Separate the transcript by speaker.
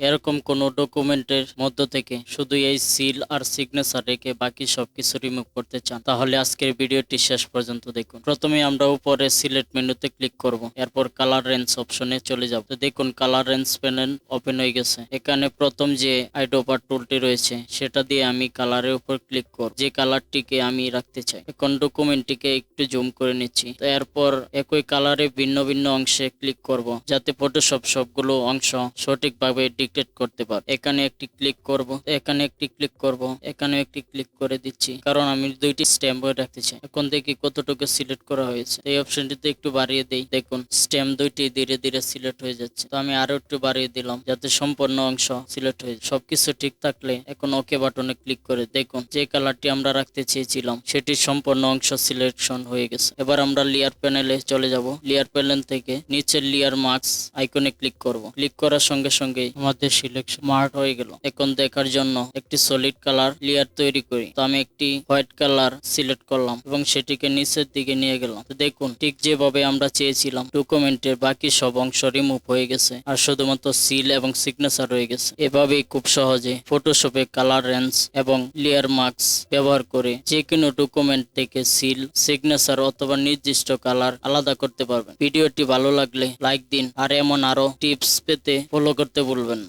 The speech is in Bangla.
Speaker 1: এরকম কোনো ডকুমেন্টের মধ্য থেকে শুধু এই সিল আর সিগনেচার রেখে বাকি সবকিছু রিমুভ করতে চান, তাহলে আজকের ভিডিওটি শেষ পর্যন্ত দেখুন। প্রথমে আমরা উপরে সিলেক্ট মেনুতে ক্লিক করব, এরপর কালার রেঞ্জ অপশনে চলে যাব। তো দেখুন কালার রেঞ্জ প্যানেল ওপেন হয়ে গেছে। এখানে প্রথম যে আইড্রপার টুলটি রয়েছে সেটা দিয়ে আমি কালারের উপর ক্লিক করব, যে কালারটিকে আমি রাখতে চাই। এখন ডকুমেন্টটিকে একটু জুম করে নিচ্ছি। তো এরপর একই কালারে ভিন্ন ভিন্ন অংশে ক্লিক করব, যাতে ফটোশপ সবগুলো অংশ সঠিকভাবে ডিটেক্ট করতে পারে। এখানে একটি ক্লিক করব, এখানে একটি ক্লিক করব, এখানে একটি ক্লিক করে দিচ্ছি, কারণ আমি দুইটি স্ট্যাম্প রাখতে চাই। এখন দেখি কতটুকু সিলেক্ট করা হয়েছে। এই অপশনটিতে একটু বাড়িয়ে দেই, দেখুন স্ট্যাম্প দুইটি ধীরে ধীরে সিলেক্ট হয়ে যাচ্ছে। তো আমি আরো একটু বাড়িয়ে দিলাম, যাতে সম্পূর্ণ অংশ সিলেক্ট হয়ে যায়। সবকিছু ঠিক থাকলে এখন ওকে বাটনে ক্লিক করে দেখুন যে কালারটি আমরা রাখতে চেয়েছিলাম সেটি সম্পূর্ণ অংশ সিলেকশন হয়ে গেছে। এবার আমরা লেয়ার প্যানেলে চলে যাব। লেয়ার প্যানেল থেকে নিচের লেয়ার মার্কস আইকনে ক্লিক করব। ক্লিক করার সঙ্গে সঙ্গে আমাদের সিলেকশন মার্ক হয়ে গেল। এখন দেখার জন্য একটি সলিড কালার লেয়ার তৈরি করি। তো আমি একটি হোয়াইট কালার সিলেক্ট করলাম এবং সেটিকে নিচের দিকে নিয়ে গেলাম। তো দেখুন ঠিক যেভাবে আমরা চেয়েছিলাম ডকুমেন্টের বাকি সব অংশ রিমুভ হয়ে গেছে, আর শুধুমাত্র সিল এবং সিগনেচার রয়ে গেছে। এভাবেই খুব সহজে ফটোশপে কালার রেঞ্জ এবং লেয়ার মার্কস ব্যবহার করে যে কোনো ডকুমেন্ট থেকে সিল, সিগনেচার অথবা নির্দিষ্ট কালার আলাদা করতে পারবেন। ভিডিওটি ভালো লাগলে লাইক দিন, আর এমন আরো টিপস পেতে ফলো করতে ভুলবেন না।